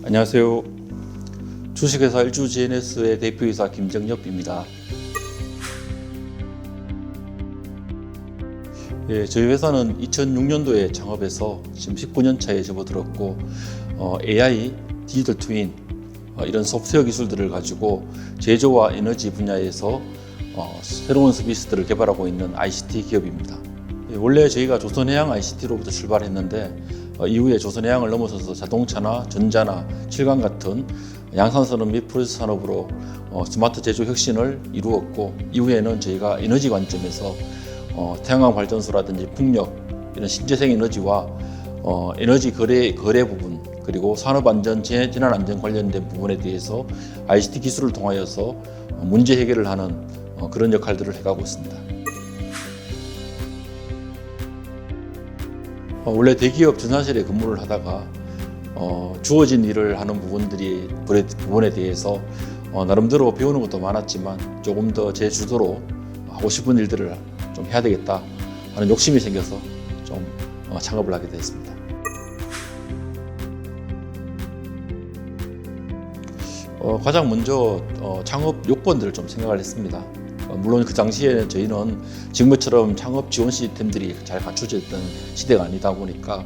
안녕하세요. 주식회사 일주GNS의 대표이사 김정엽입니다. 저희 회사는 2006년도에 창업해서 지금 19년 차에 접어들었고 AI, 디지털 트윈 이런 소프트웨어 기술들을 가지고 제조와 에너지 분야에서 새로운 서비스들을 개발하고 있는 ICT 기업입니다. 원래 저희가 조선해양 ICT로부터 출발했는데 이후에 조선해양을 넘어서서 자동차나 전자나 칠광 같은 양산산업 및 프로세스 산업으로 스마트 제조 혁신을 이루었고, 이후에는 저희가 에너지 관점에서 태양광 발전소라든지 풍력 이런 신재생 에너지와 에너지 거래 부분, 그리고 산업안전, 재난안전 관련된 부분에 대해서 ICT 기술을 통하여서 문제 해결을 하는 그런 역할들을 해가고 있습니다. 원래 대기업 전산실에 근무를 하다가 주어진 일을 하는 부분에 대해서 나름대로 배우는 것도 많았지만 조금 더 제 주도로 하고 싶은 일들을 좀 해야 되겠다 하는 욕심이 생겨서 좀 창업을 하게 됐습니다. 가장 먼저 창업 요건들을 좀 생각을 했습니다. 물론 그 당시에는 저희는 지금처럼 창업 지원 시스템들이 잘 갖춰져 있던 시대가 아니다 보니까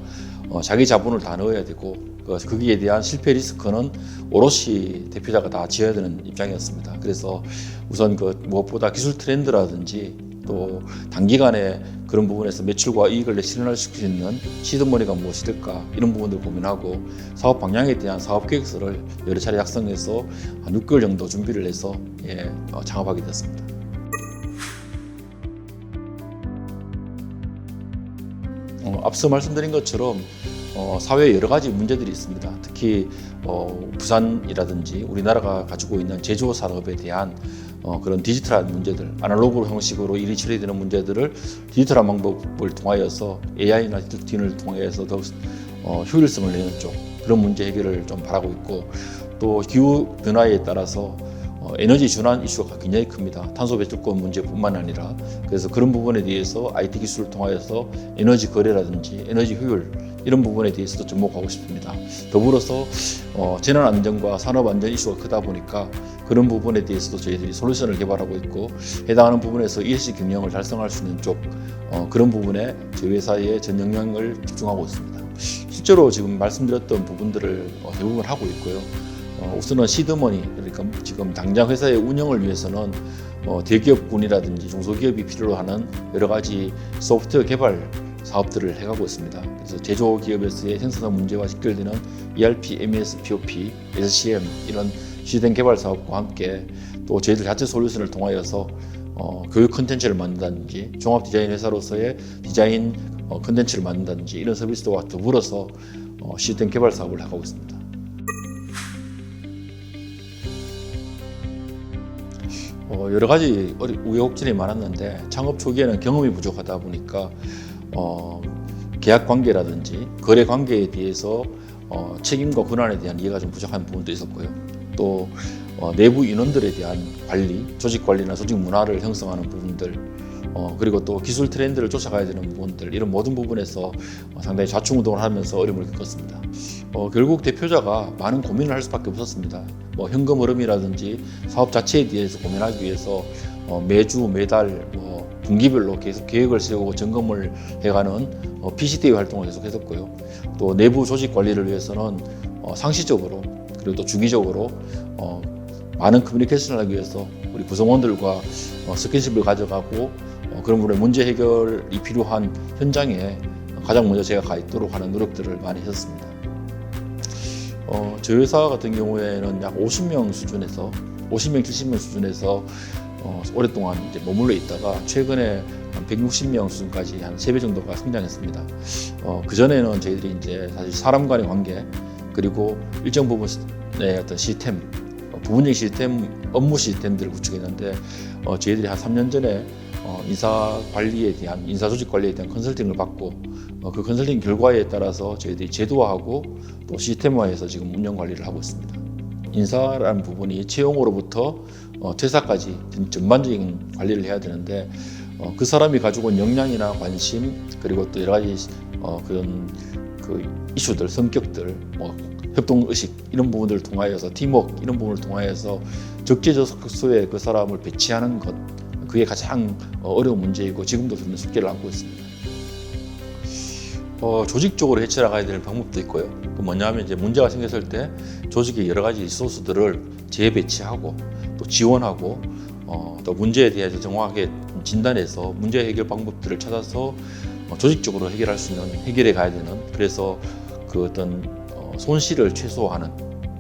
자기 자본을 다 넣어야 되고 거기에 대한 실패 리스크는 오롯이 대표자가 다 지어야 되는 입장이었습니다. 그래서 우선 무엇보다 기술 트렌드라든지 또 단기간에 그런 부분에서 매출과 이익을 실현시킬 수 있는 시드머니가 무엇이 될까, 이런 부분들을 고민하고 사업 방향에 대한 사업 계획서를 여러 차례 작성해서 한 6개월 정도 준비를 해서 창업하게 됐습니다. 앞서 말씀드린 것처럼 사회에 여러 가지 문제들이 있습니다. 특히 부산이라든지 우리나라가 가지고 있는 제조 산업에 대한 그런 디지털한 문제들, 아날로그 형식으로 일이 처리되는 문제들을 디지털한 방법을 통하여서 AI나 디지털을 통해서 더 효율성을 내는 쪽, 그런 문제 해결을 좀 바라고 있고, 또 기후 변화에 따라서 에너지 전환 이슈가 굉장히 큽니다. 탄소 배출권 문제뿐만 아니라. 그래서 그런 부분에 대해서 IT 기술을 통하여서 에너지 거래라든지 에너지 효율 이런 부분에 대해서도 접목하고 싶습니다. 더불어서 재난 안전과 산업 안전 이슈가 크다 보니까 그런 부분에 대해서도 저희들이 솔루션을 개발하고 있고, 해당하는 부분에서 ESG 경영을 달성할 수 있는 쪽, 그런 부분에 저희 회사의 전 역량을 집중하고 있습니다. 실제로 지금 말씀드렸던 부분들을 대부분 하고 있고요. 우선은 시드머니, 그러니까 지금 당장 회사의 운영을 위해서는 대기업군이라든지 중소기업이 필요로 하는 여러 가지 소프트웨어 개발 사업들을 해가고 있습니다. 그래서 제조기업에서의 생산성 문제와 직결되는 ERP, MES, POP, SCM 이런 시스템 개발 사업과 함께 또 저희들 자체 솔루션을 통하여서 교육 콘텐츠를 만든다든지 종합 디자인 회사로서의 디자인 콘텐츠를 만든다든지 이런 서비스와 더불어서 시스템 개발 사업을 하고 있습니다. 여러 가지 우여곡절이 많았는데, 창업 초기에는 경험이 부족하다 보니까 계약 관계라든지 거래 관계에 대해서 책임과 권한에 대한 이해가 좀 부족한 부분도 있었고요. 또 내부 인원들에 대한 관리, 조직 관리나 조직 문화를 형성하는 부분들, 그리고 또 기술 트렌드를 쫓아가야 되는 부분들, 이런 모든 부분에서 상당히 좌충우동을 하면서 어려움을 겪었습니다. 결국 대표자가 많은 고민을 할 수밖에 없었습니다. 현금 흐름이라든지 사업 자체에 대해서 고민하기 위해서 매주 매달 분기별로 계속 계획을 세우고 점검을 해가는 PCDA 활동을 계속했었고요. 또 내부 조직 관리를 위해서는 상시적으로 그리고 또 주기적으로 많은 커뮤니케이션을 하기 위해서 우리 구성원들과 스킨십을 가져가고 그런 부분의 문제 해결이 필요한 현장에 가장 먼저 제가 가 있도록 하는 노력들을 많이 했었습니다. 저희 회사 같은 경우에는 약 50명 수준에서 50명, 70명 수준에서 오랫동안 머물러 있다가 최근에 한 160명 수준까지 한 3배 정도가 성장했습니다. 그전에는 저희들이 사실 사람 간의 관계, 그리고 일정 부분의 어떤 시스템, 부분적 시스템, 업무 시스템들을 구축했는데, 저희들이 한 3년 전에 인사 조직 관리에 대한 컨설팅을 받고, 그 컨설팅 결과에 따라서 저희들이 제도화하고 또 시스템화해서 지금 운영 관리를 하고 있습니다. 인사라는 부분이 채용으로부터 퇴사까지 전반적인 관리를 해야 되는데, 그 사람이 가지고 있는 역량이나 관심, 그리고 또 여러 가지 그런 이슈들, 성격들, 협동의식 이런 부분들을 통하여서 팀워크 이런 부분을 통하여서 적재적소에 그 사람을 배치하는 것, 그게 가장 어려운 문제이고 지금도 그런 숙제를 안고 있습니다. 조직적으로 헤쳐나가야 되는 방법도 있고요. 그 뭐냐면 이제 문제가 생겼을 때 조직의 여러 가지 리소스들을 재배치하고 또 지원하고 또 문제에 대해서 정확하게 진단해서 문제 해결 방법들을 찾아서 조직적으로 해결할 수 있는 해결해 가야 되는, 그래서 그 어떤 손실을 최소화하는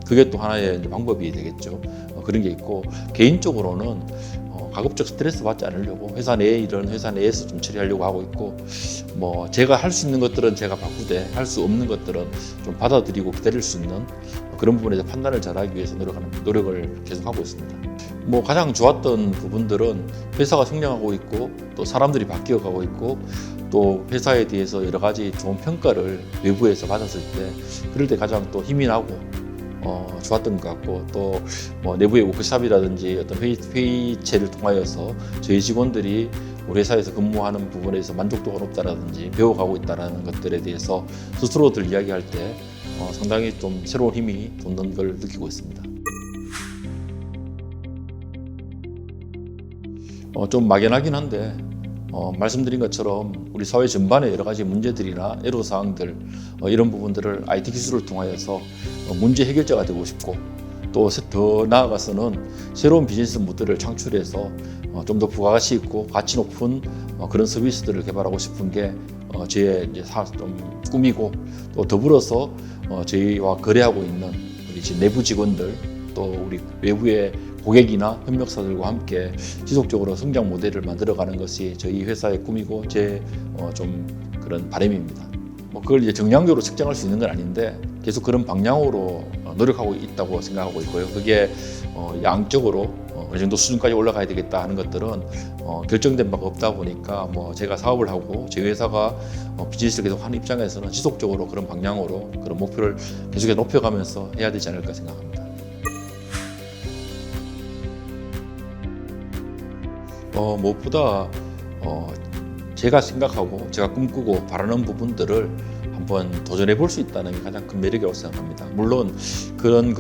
그게 또 하나의 방법이 되겠죠. 그런 게 있고, 개인적으로는 가급적 스트레스 받지 않으려고 회사 내의 일은 회사 내에서 좀 처리하려고 하고 있고, 뭐 제가 할 수 있는 것들은 제가 바꾸되 할 수 없는 것들은 좀 받아들이고 기다릴 수 있는 그런 부분에서 판단을 잘하기 위해서 노력을 계속하고 있습니다. 뭐 가장 좋았던 부분들은 회사가 성장하고 있고 또 사람들이 바뀌어가고 있고 또 회사에 대해서 여러 가지 좋은 평가를 외부에서 받았을 때, 그럴 때 가장 또 힘이 나고 좋았던 것 같고, 또 뭐 내부의 워크숍이라든지 어떤 회의체를 통하여서 저희 직원들이 우리 회사에서 근무하는 부분에서 만족도가 높다라든지 배워가고 있다는 것들에 대해서 스스로들 이야기할 때 상당히 좀 새로운 힘이 돋는 걸 느끼고 있습니다. 좀 막연하긴 한데 말씀드린 것처럼 우리 사회 전반의 여러 가지 문제들이나 애로사항들 이런 부분들을 IT 기술을 통하여서 문제 해결자가 되고 싶고, 또 더 나아가서는 새로운 비즈니스 모델을 창출해서 좀 더 부가가치 있고 가치 높은 그런 서비스들을 개발하고 싶은 게 저의 이제 좀 꿈이고, 또 더불어서 저희와 거래하고 있는 우리 내부 직원들 또 우리 외부의 고객이나 협력사들과 함께 지속적으로 성장 모델을 만들어가는 것이 저희 회사의 꿈이고 제 좀 그런 바람입니다. 뭐 그걸 이제 정량적으로 측정할 수 있는 건 아닌데 계속 그런 방향으로 노력하고 있다고 생각하고 있고요. 그게 양적으로 어느 정도 수준까지 올라가야 되겠다 하는 것들은 결정된 바가 없다 보니까, 뭐 제가 사업을 하고 저희 회사가 비즈니스를 계속 하는 입장에서는 지속적으로 그런 방향으로 그런 목표를 계속해서 높여가면서 해야 되지 않을까 생각합니다. 무엇보다 제가 생각하고 제가 꿈꾸고 바라는 부분들을 한번 도전해 볼 수 있다는 게 가장 큰 매력이라고 생각합니다. 물론 그런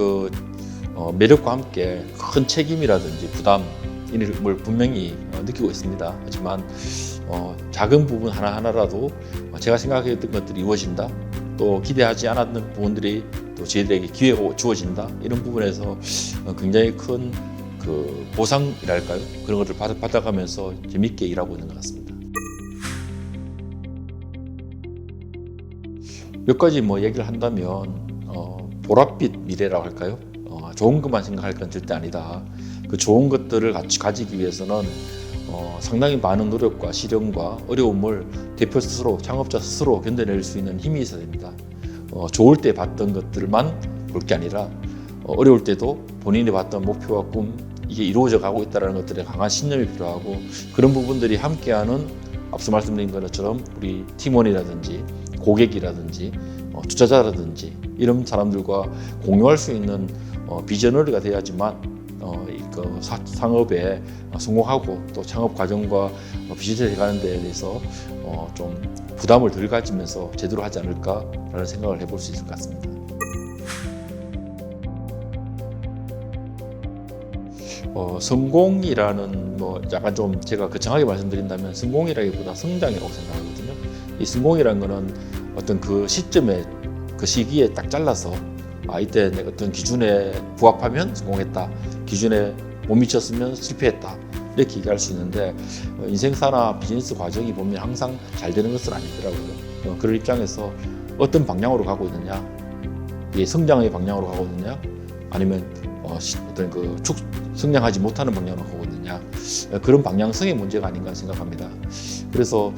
매력과 함께 큰 책임이라든지 부담을 분명히 느끼고 있습니다. 하지만 작은 부분 하나하나라도 제가 생각했던 것들이 이루어진다, 또 기대하지 않았던 부분들이 또 저희들에게 기회가 주어진다, 이런 부분에서 굉장히 큰 그 보상이랄까요? 그런 것을 받아가면서 재밌게 일하고 있는 것 같습니다. 몇 가지 뭐 얘기를 한다면 보랏빛 미래라고 할까요? 좋은 것만 생각할 건 절대 아니다. 그 좋은 것들을 같이 가지기 위해서는 상당히 많은 노력과 시련과 어려움을 대표 스스로, 창업자 스스로 견뎌낼 수 있는 힘이 있어야 됩니다. 좋을 때 봤던 것들만 볼 게 아니라 어려울 때도 본인이 봤던 목표와 꿈, 이게 이루어져 가고 있다는 것들에 강한 신념이 필요하고, 그런 부분들이 함께하는 앞서 말씀드린 것처럼 우리 팀원이라든지 고객이라든지 투자자라든지 이런 사람들과 공유할 수 있는 비저너리가 돼야지만 그 상업에 성공하고 또 창업 과정과 비즈니스 해가는 데에 대해서 좀 부담을 덜 가지면서 제대로 하지 않을까라는 생각을 해볼 수 있을 것 같습니다. 성공이라는 약간 좀 제가 거창하게 말씀드린다면 성공이라기보다 성장이라고 생각하거든요. 이 성공이라는 거는 어떤 그 시점에 그 시기에 딱 잘라서 이때 내가 어떤 기준에 부합하면 성공했다, 기준에 못 미쳤으면 실패했다, 이렇게 얘기할 수 있는데 인생사나 비즈니스 과정이 보면 항상 잘 되는 것은 아니더라고요. 그런 입장에서 어떤 방향으로 가고 있느냐, 이게 성장의 방향으로 가고 있느냐, 아니면 어떤 그 성장하지 못하는 방향으로 가고 있느냐, 그런 방향성의 문제가 아닌가 생각합니다. 그래서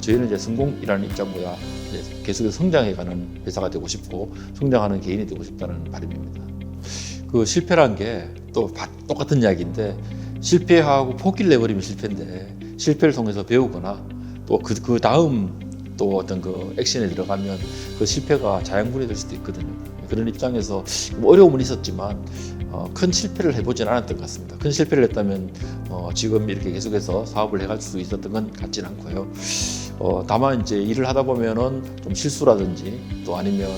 저희는 이제 성공이라는 입장보다 이제 계속해서 성장해가는 회사가 되고 싶고 성장하는 개인이 되고 싶다는 바람입니다. 그 실패란 게 또 똑같은 이야기인데, 실패하고 포기를 내버리면 실패인데 실패를 통해서 배우거나 또 그 다음 또 어떤 그 액션에 들어가면 그 실패가 자양분이 될 수도 있거든요. 그런 입장에서 어려움은 있었지만 큰 실패를 해보진 않았던 것 같습니다. 큰 실패를 했다면 지금 이렇게 계속해서 사업을 해갈 수 있었던 건 같지는 않고요. 다만 이제 일을 하다 보면은 좀 실수라든지 또 아니면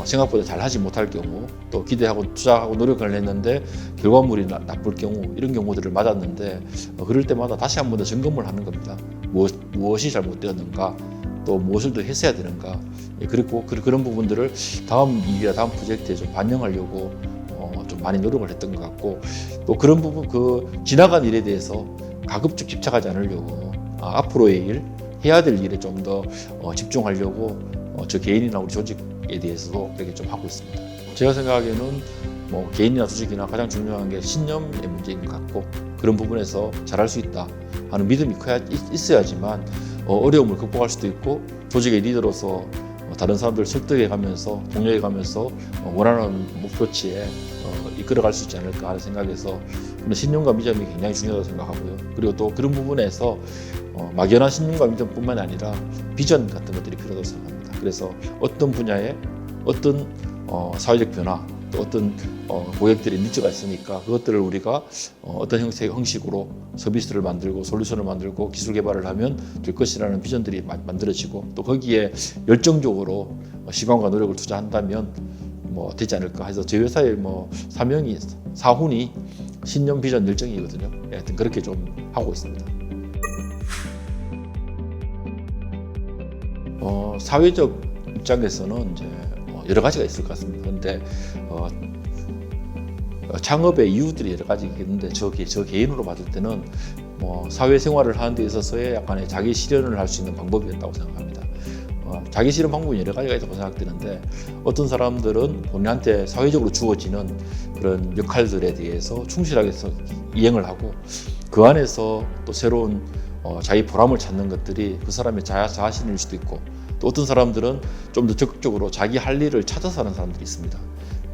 생각보다 잘 하지 못할 경우, 또 기대하고 투자하고 노력을 했는데 결과물이 나쁠 경우, 이런 경우들을 맞았는데 그럴 때마다 다시 한 번 더 점검을 하는 겁니다. 무엇이 잘못되었는가, 또 무엇을 더 했어야 되는가. 그리고 그런 부분들을 다음 일이나 다음 프로젝트에 좀 반영하려고 좀 많이 노력을 했던 것 같고, 또 그런 부분, 지나간 일에 대해서 가급적 집착하지 않으려고 앞으로의 일, 해야 될 일에 좀 더 집중하려고 저 개인이나 우리 조직에 대해서도 그렇게 좀 하고 있습니다. 제가 생각하기에는 개인이나 조직이나 가장 중요한 게 신념의 문제인 것 같고, 그런 부분에서 잘할 수 있다 하는 믿음이 있어야지만 어려움을 극복할 수도 있고, 조직의 리더로서 다른 사람들을 설득해가면서 독려해가면서 원하는 목표치에 이끌어갈 수 있지 않을까 하는 생각에서 신념과 비전이 굉장히 중요하다고 생각하고요. 그리고 또 그런 부분에서 막연한 신념과 비전뿐만 아니라 비전 같은 것들이 필요하다고 생각합니다. 그래서 어떤 분야에 어떤 사회적 변화, 또 어떤 고객들의 니즈가 있으니까 그것들을 우리가 어떤 형식으로 서비스를 만들고 솔루션을 만들고 기술 개발을 하면 될 것이라는 비전들이 만들어지고, 또 거기에 열정적으로 시간과 노력을 투자한다면 되지 않을까 해서 저희 회사의 사훈이 신념, 비전, 열정이거든요. 하여튼 그렇게 좀 하고 있습니다. 사회적 입장에서는 이제 여러 가지가 있을 것 같습니다. 그런데 창업의 이유들이 여러 가지 있는데 저 개인으로 봤을 때는 사회생활을 하는 데 있어서의 약간의 자기 실현을 할 수 있는 방법이었다고 생각합니다. 자기 실현 방법이 여러 가지가 있다고 생각되는데, 어떤 사람들은 본인한테 사회적으로 주어지는 그런 역할들에 대해서 충실하게 이행을 하고, 그 안에서 또 새로운 자기 보람을 찾는 것들이 그 사람의 자신일 수도 있고, 또 어떤 사람들은 좀 더 적극적으로 자기 할 일을 찾아서 하는 사람들이 있습니다.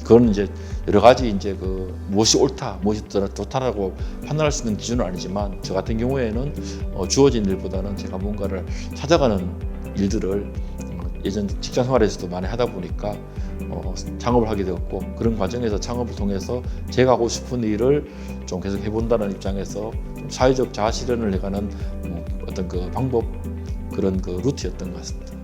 그건 이제 여러 가지 무엇이 옳다, 무엇이 좋다라고 판단할 수 있는 기준은 아니지만, 저 같은 경우에는 주어진 일보다는 제가 뭔가를 찾아가는 일들을 예전 직장 생활에서도 많이 하다 보니까 창업을 하게 되었고, 그런 과정에서 창업을 통해서 제가 하고 싶은 일을 좀 계속 해본다는 입장에서 사회적 자아 실현을 해가는 어떤 그 방법, 그런 그 루트였던 것 같습니다.